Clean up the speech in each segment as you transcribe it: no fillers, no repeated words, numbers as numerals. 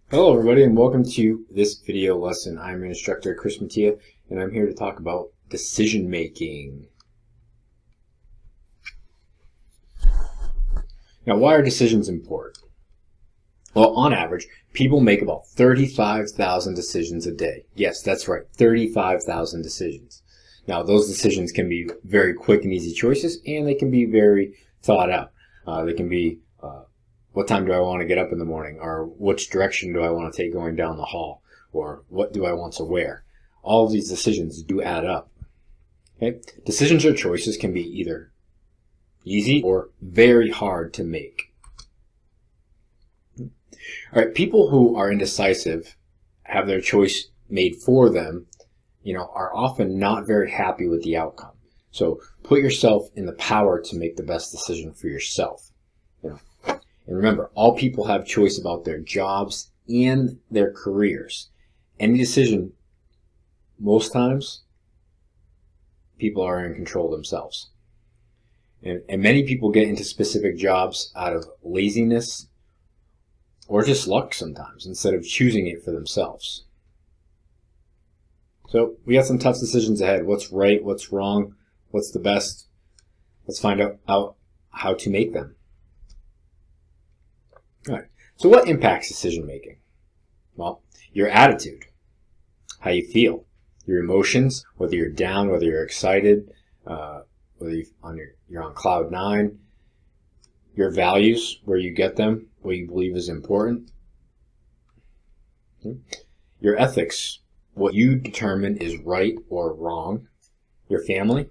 Hello everybody and welcome to this video lesson. I'm your instructor Chris Mattia and I'm here to talk about decision making. Now, why are decisions important? Well, on average, people make about 35,000 decisions a day. Yes, that's right, 35,000 decisions. Now, those decisions can be very quick and easy choices, and they can be very thought out. They can be what time do I want to get up in the morning, or which direction do I want to take going down the hall, or what do I want to wear. All of these decisions do add up. Okay? Decisions or choices can be either easy or very hard to make. All right, people who are indecisive, have their choice made for them, are often not very happy with the outcome. So put yourself in the power to make the best decision for yourself. And remember, all people have choice about their jobs and their careers. Any decision, most times, people are in control themselves. And many people get into specific jobs out of laziness or just luck sometimes, instead of choosing it for themselves. So we got some tough decisions ahead. What's right? What's wrong? What's the best? Let's find out how to make them. All right. So what impacts decision making? Well, your attitude, how you feel, your emotions, whether you're down, whether you're excited, whether you're on cloud nine, your values, where you get them, what you believe is important, your ethics, what you determine is right or wrong, your family,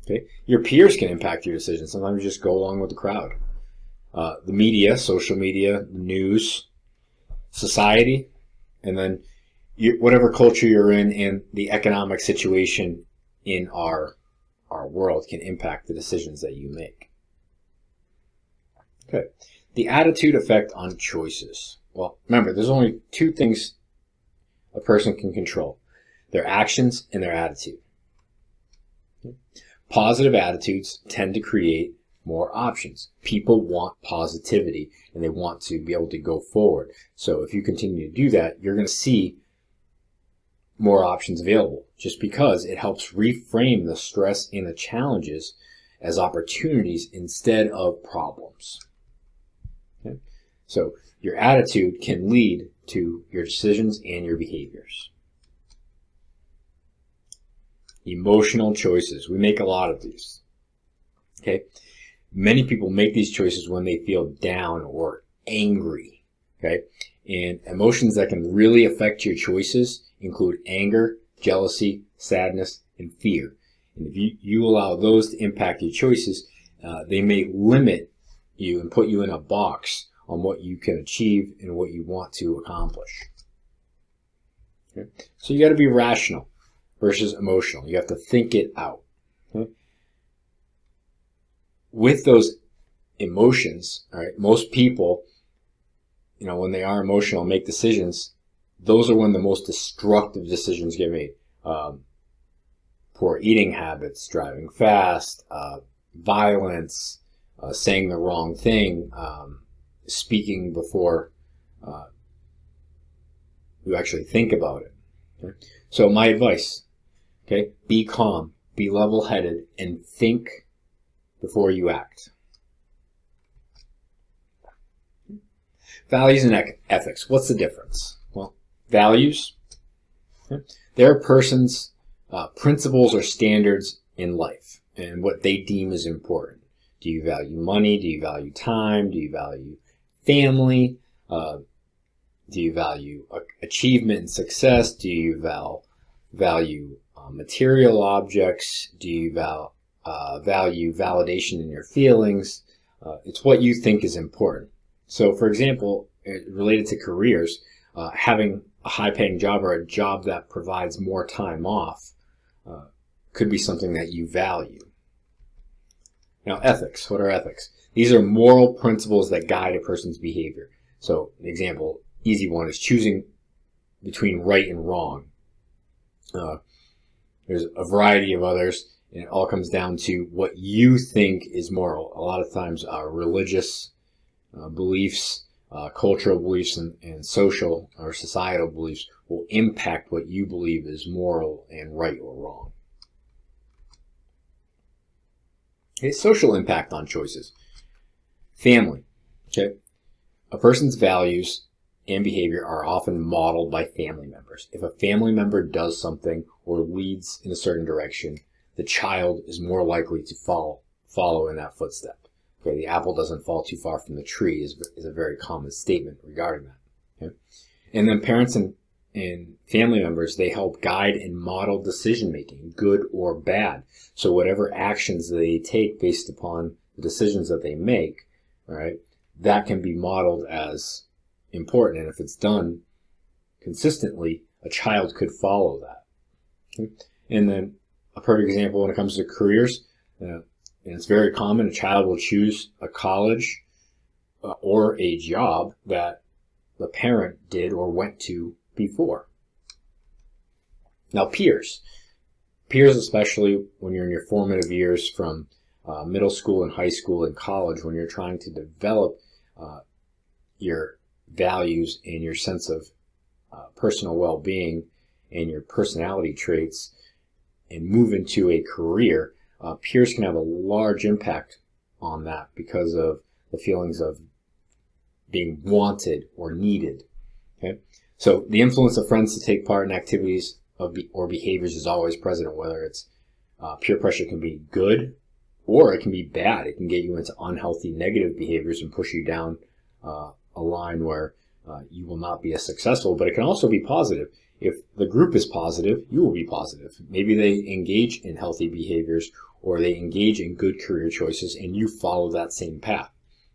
okay, your peers can impact your decisions. Sometimes you just go along with the crowd. The media, social media, news, society, and then whatever culture you're in and the economic situation in our world can impact the decisions that you make. Okay, the attitude effect on choices. Well, remember, there's only two things a person can control: their actions and their attitude. Positive attitudes tend to create more options. People want positivity and they want to be able to go forward. So if you continue to do that, you're going to see more options available, just because it helps reframe the stress and the challenges as opportunities instead of problems. Okay? So your attitude can lead to your decisions and your behaviors. Emotional choices. We make a lot of these. Okay? Many people make these choices when they feel down or angry, okay? And emotions that can really affect your choices include anger, jealousy, sadness, and fear. And if you allow those to impact your choices, they may limit you and put you in a box on what you can achieve and what you want to accomplish. Okay? So you got to be rational versus emotional. You have to think it out. Okay? With those emotions, all right, most people, when they are emotional and make decisions, those are when the most destructive decisions get made. Poor eating habits, driving fast, violence, saying the wrong thing, speaking before you actually think about it. Okay? So my advice, okay, be calm, be level-headed, and think before you act. Values and ethics. What's the difference? Well, values, they're a person's principles or standards in life and what they deem is important. Do you value money? Do you value time? Do you value family? Do you value achievement and success? Do you value material objects? Do you value validation in your feelings? It's what you think is important. So, for example, related to careers, having a high-paying job or a job that provides more time off could be something that you value. Now, ethics. What are ethics? These are moral principles that guide a person's behavior. So, an example, easy one, is choosing between right and wrong. There's a variety of others. And it all comes down to what you think is moral. A lot of times religious beliefs cultural beliefs and social or societal beliefs will impact what you believe is moral and right or wrong. Okay, social impact on choices. Family. Okay, a person's values and behavior are often modeled by family members. If a family member does something or leads in a certain direction, the child is more likely to follow in that footstep. Okay, the apple doesn't fall too far from the tree is a very common statement regarding that. Okay? And then parents and family members, they help guide and model decision making, good or bad. So whatever actions they take based upon the decisions that they make, right, that can be modeled as important. And if it's done consistently, a child could follow that. Okay? And then a perfect example when it comes to careers, and it's very common, a child will choose a college or a job that the parent did or went to before. Now, peers, especially when you're in your formative years from middle school and high school and college, when you're trying to develop your values and your sense of personal well-being and your personality traits and move into a career, peers can have a large impact on that because of the feelings of being wanted or needed. Okay? So the influence of friends to take part in activities or behaviors is always present, whether it's peer pressure can be good or it can be bad. It can get you into unhealthy negative behaviors and push you down a line where you will not be as successful, but it can also be positive. If the group is positive, you will be positive. Maybe they engage in healthy behaviors or they engage in good career choices and you follow that same path.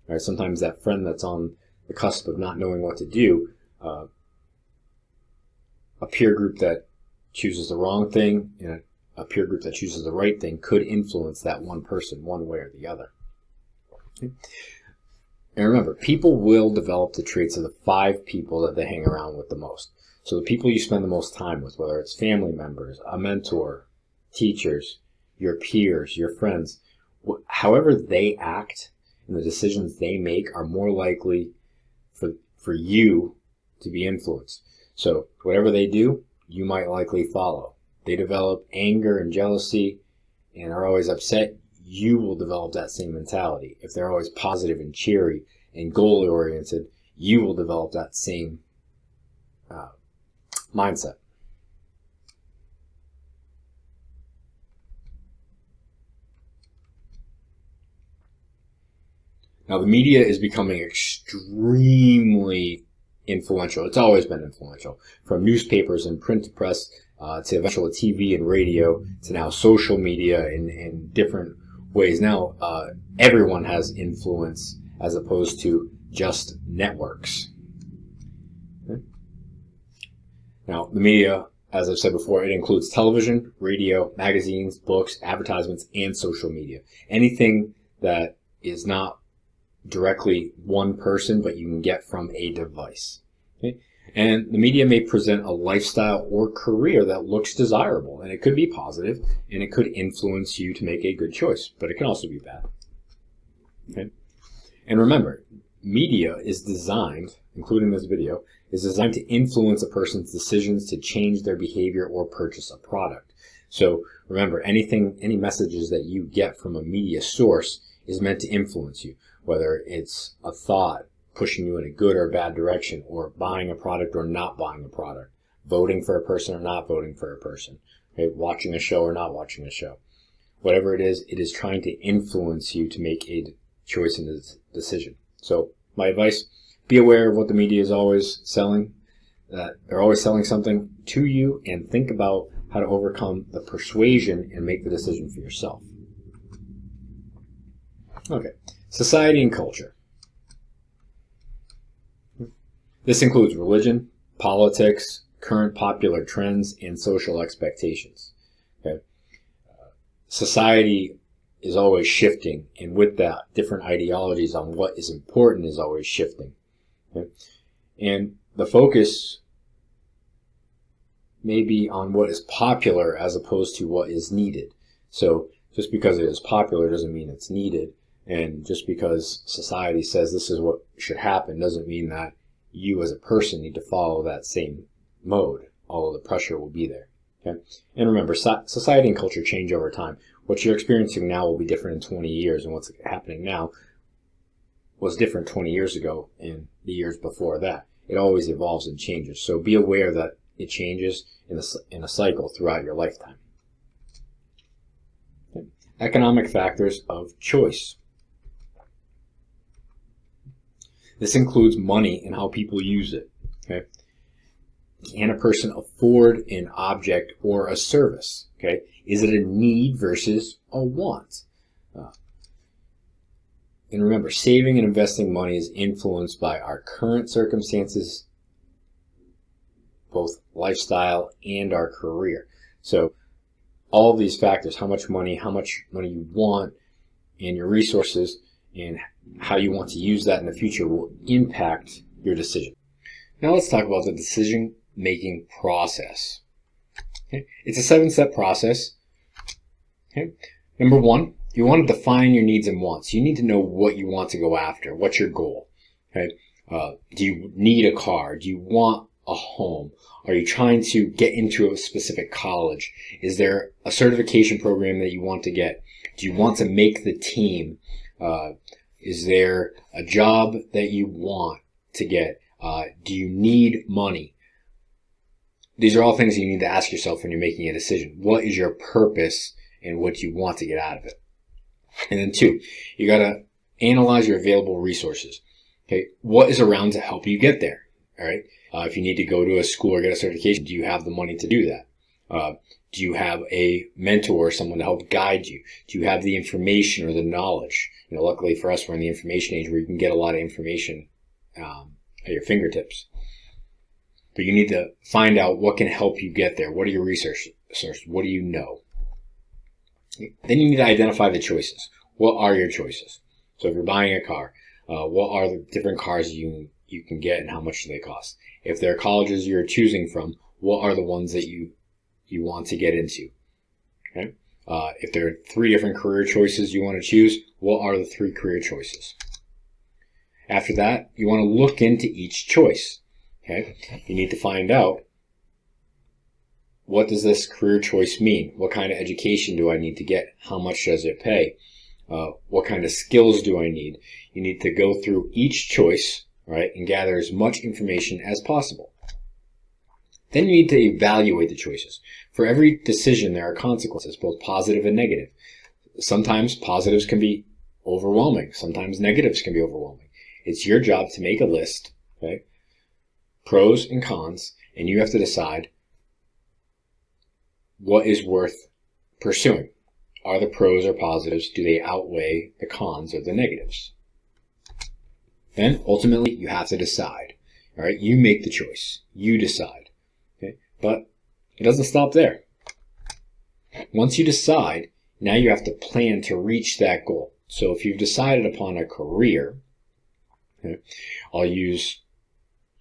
Right? Sometimes that friend that's on the cusp of not knowing what to do, a peer group that chooses the wrong thing and a peer group that chooses the right thing could influence that one person one way or the other. Okay? And remember, people will develop the traits of the 5 people that they hang around with the most. So the people you spend the most time with, whether it's family members, a mentor, teachers, your peers, your friends, however they act and the decisions they make are more likely for you to be influenced. So whatever they do, you might likely follow. They develop anger and jealousy and are always upset, you will develop that same mentality. If they're always positive and cheery and goal-oriented, you will develop that same mindset. Now, the media is becoming extremely influential. It's always been influential. From newspapers and print press to eventually TV and radio to now social media in different ways. Now, everyone has influence as opposed to just networks. Okay? Now, the media, as I've said before, it includes television, radio, magazines, books, advertisements, and social media. Anything that is not directly one person, but you can get from a device. Okay? And the media may present a lifestyle or career that looks desirable, and it could be positive, and it could influence you to make a good choice, but it can also be bad. Okay? And remember, media is designed, including this video, is designed to influence a person's decisions to change their behavior or purchase a product. So remember, any messages that you get from a media source is meant to influence you, whether it's a thought pushing you in a good or bad direction, or buying a product or not buying a product, voting for a person or not voting for a person, okay? Watching a show or not watching a show. Whatever it is trying to influence you to make a choice in this decision. So my advice, be aware of what the media is always selling, that they're always selling something to you, and think about how to overcome the persuasion and make the decision for yourself. Okay, society and culture. This includes religion, politics, current popular trends, and social expectations. Okay? Society is always shifting, and with that, different ideologies on what is important is always shifting. Okay? And the focus may be on what is popular as opposed to what is needed. So just because it is popular doesn't mean it's needed. And just because society says this is what should happen doesn't mean that you as a person need to follow that same mode, although the pressure will be there. Okay? And remember, society and culture change over time. What you're experiencing now will be different in 20 years, and what's happening now was different 20 years ago and the years before that. It always evolves and changes. So be aware that it changes in a cycle throughout your lifetime. Okay. Economic factors of choice. This includes money and how people use it. Okay? Can a person afford an object or a service? Okay? Is it a need versus a want? And remember, saving and investing money is influenced by our current circumstances, both lifestyle and our career. So all of these factors, how much money you want, and your resources, and how you want to use that in the future will impact your decision. Now let's talk about the decision-making process. Okay? It's a 7-step process. Okay? Number 1, you want to define your needs and wants. You need to know what you want to go after. What's your goal? Okay? Do you need a car? Do you want a home? Are you trying to get into a specific college? Is there a certification program that you want to get? Do you want to make the team? Is there a job that you want to get? Do you need money? These are all things that you need to ask yourself when you're making a decision. What is your purpose and what you want to get out of it? And then 2, you got to analyze your available resources. Okay, what is around to help you get there? All right. If you need to go to a school or get a certification, do you have the money to do that? Do you have a mentor or someone to help guide you? Do you have the information or the knowledge? Luckily for us, we're in the information age where you can get a lot of information at your fingertips. But you need to find out what can help you get there. What are your research sources? What do you know? Then you need to identify the choices. What are your choices? So if you're buying a car, what are the different cars you can get and how much do they cost? If there are colleges you're choosing from, what are the ones that you want to get into? Okay? If there are 3 different career choices you want to choose, what are the 3 career choices? After that, you want to look into each choice. Okay? You need to find out, what does this career choice mean? What kind of education do I need to get? How much does it pay? What kind of skills do I need? You need to go through each choice, right, and gather as much information as possible. Then you need to evaluate the choices. For every decision, there are consequences, both positive and negative. Sometimes positives can be overwhelming. Sometimes negatives can be overwhelming. It's your job to make a list, okay, pros and cons, and you have to decide what is worth pursuing. Are the pros or positives, do they outweigh the cons or the negatives? Then, ultimately, you have to decide. All right, you make the choice. You decide. Okay, but it doesn't stop there. Once you decide, now you have to plan to reach that goal. So if you've decided upon a career, okay, I'll use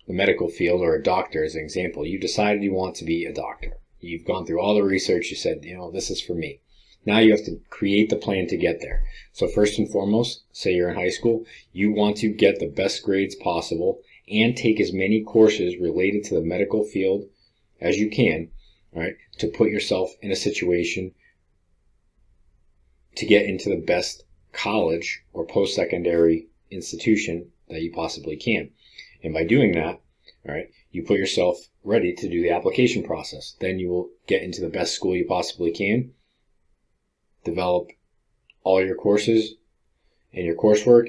the medical field or a doctor as an example. You decided you want to be a doctor. You've gone through all the research. You said, this is for me. Now you have to create the plan to get there. So first and foremost, say you're in high school, you want to get the best grades possible and take as many courses related to the medical field as you can, right, to put yourself in a situation to get into the best college or post-secondary institution that you possibly can. And by doing that, all right, you put yourself ready to do the application process. Then you will get into the best school you possibly can, develop all your courses and your coursework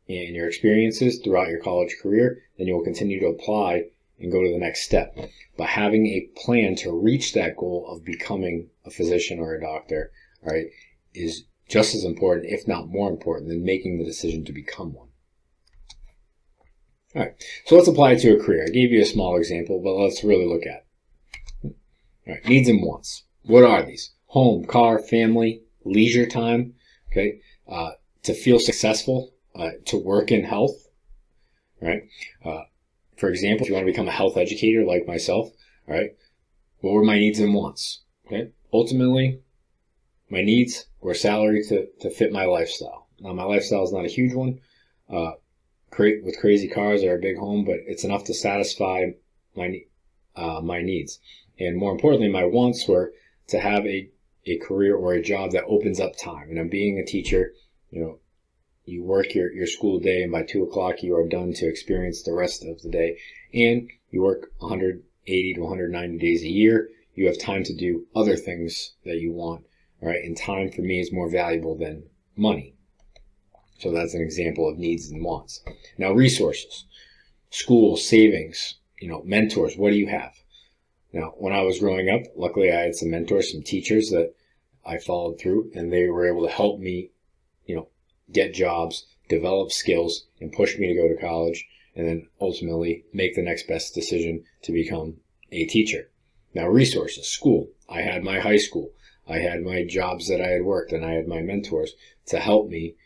and your experiences throughout your college career. Then you will continue to apply and go to the next step. But having a plan to reach that goal of becoming a physician or a doctor, all right, is just as important, if not more important, than making the decision to become one. All right, so let's apply it to a career. I gave you a small example, but let's really look at it. All right, needs and wants. What are these? Home, car, family, leisure time, okay, to feel successful, to work in health, right? For example, if you want to become a health educator like myself, all right, what were my needs and wants? Okay, ultimately, my needs were salary to fit my lifestyle. Now, my lifestyle is not a huge one. With crazy cars or a big home, but it's enough to satisfy my needs. And more importantly, my wants were to have a career or a job that opens up time. And I'm being a teacher, you work your school day, and by 2 o'clock you are done to experience the rest of the day. And you work 180 to 190 days a year. You have time to do other things that you want. All right, and time for me is more valuable than money. So that's an example of needs and wants. Now, resources, school, savings, mentors. What do you have? Now, when I was growing up, luckily I had some mentors, some teachers that I followed through, and they were able to help me, get jobs, develop skills, and push me to go to college, and then ultimately make the next best decision to become a teacher. Now, resources, school. I had my high school. I had my jobs that I had worked, and I had my mentors to help me,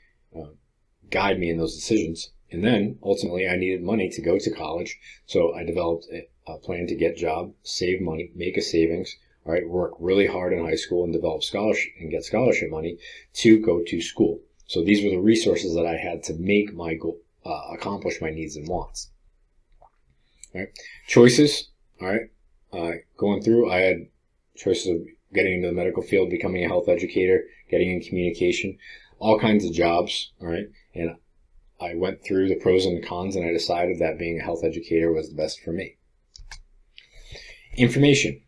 guide me in those decisions. And then ultimately I needed money to go to college. So I developed a plan to get a job, save money, make a savings, all right, work really hard in high school and develop scholarship and get scholarship money to go to school. So these were the resources that I had to make my goal, accomplish my needs and wants. All right. Choices. All right. Going through, I had choices of getting into the medical field, becoming a health educator, getting in communication, all kinds of jobs. All right. And I went through the pros and the cons, and I decided that being a health educator was the best for me. Information.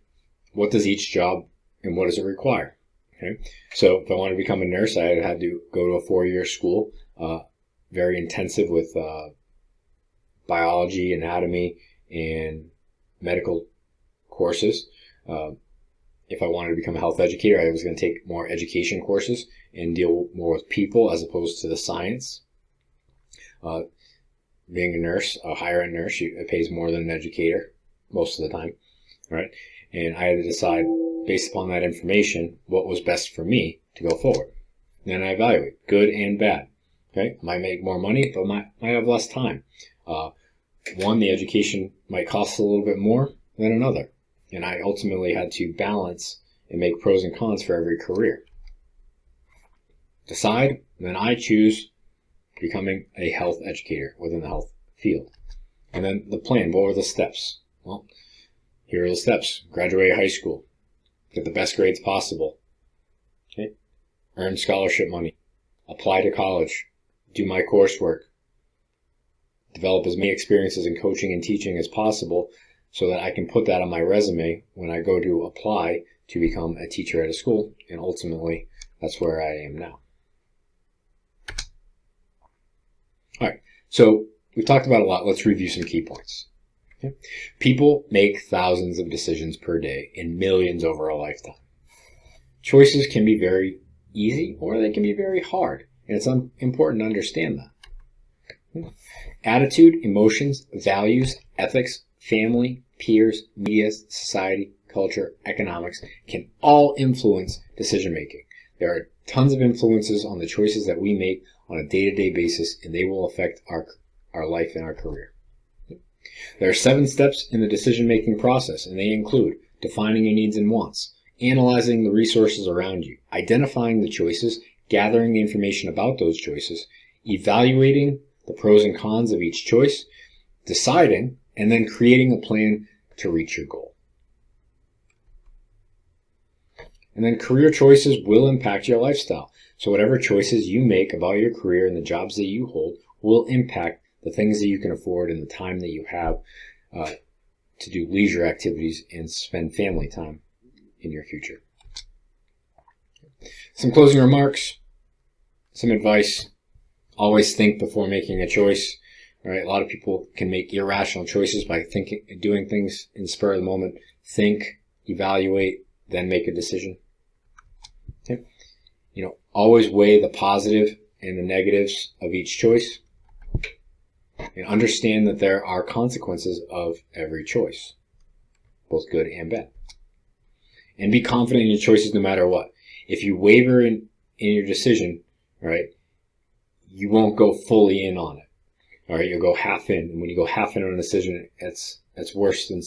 What does each job and what does it require? Okay. So if I wanted to become a nurse, I had to go to a 4-year school, very intensive with biology, anatomy, and medical courses. If I wanted to become a health educator, I was going to take more education courses and deal more with people as opposed to the science. Being a nurse, a higher end nurse, it pays more than an educator most of the time, right? And I had to decide, based upon that information, what was best for me to go forward. Then I evaluate, good and bad. Okay, I might make more money, but might have less time. One, the education might cost a little bit more than another. And I ultimately had to balance and make pros and cons for every career. Decide, then I choose becoming a health educator within the health field. And then the plan, what were the steps? Well, here are the steps. Graduate high school, get the best grades possible, okay? Earn scholarship money, apply to college, do my coursework, develop as many experiences in coaching and teaching as possible so that I can put that on my resume when I go to apply to become a teacher at a school, and ultimately that's where I am now. All right, so we've talked about a lot. Let's review some key points. Okay. People make thousands of decisions per day and millions over a lifetime. Choices can be very easy or they can be very hard, and it's important to understand that. Attitude, emotions, values, ethics, family, peers, media, society, culture, economics can all influence decision making. There are tons of influences on the choices that we make on a day-to-day basis, and they will affect our life and our career. There are 7 steps in the decision-making process, and they include defining your needs and wants, analyzing the resources around you, identifying the choices, gathering the information about those choices, evaluating the pros and cons of each choice, deciding, and then creating a plan to reach your goal. And then career choices will impact your lifestyle. So whatever choices you make about your career and the jobs that you hold will impact the things that you can afford and the time that you have to do leisure activities and spend family time in your future. Some closing remarks, some advice. Always think before making a choice. All right, a lot of people can make irrational choices by thinking, doing things in the spur of the moment. Think, evaluate, then make a decision. Okay. Always weigh the positive and the negatives of each choice, and understand that there are consequences of every choice, both good and bad. And be confident in your choices no matter what. If you waver in your decision, right, you won't go fully in on it. All right, you'll go half in. And when you go half in on a decision, it's worse than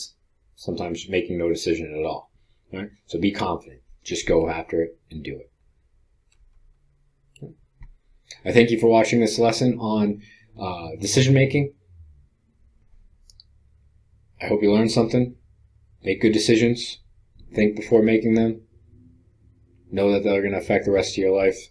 sometimes making no decision at all. All right? So be confident. Just go after it and do it. I thank you for watching this lesson on decision making. I hope you learned something. Make good decisions. Think before making them. Know that they're going to affect the rest of your life.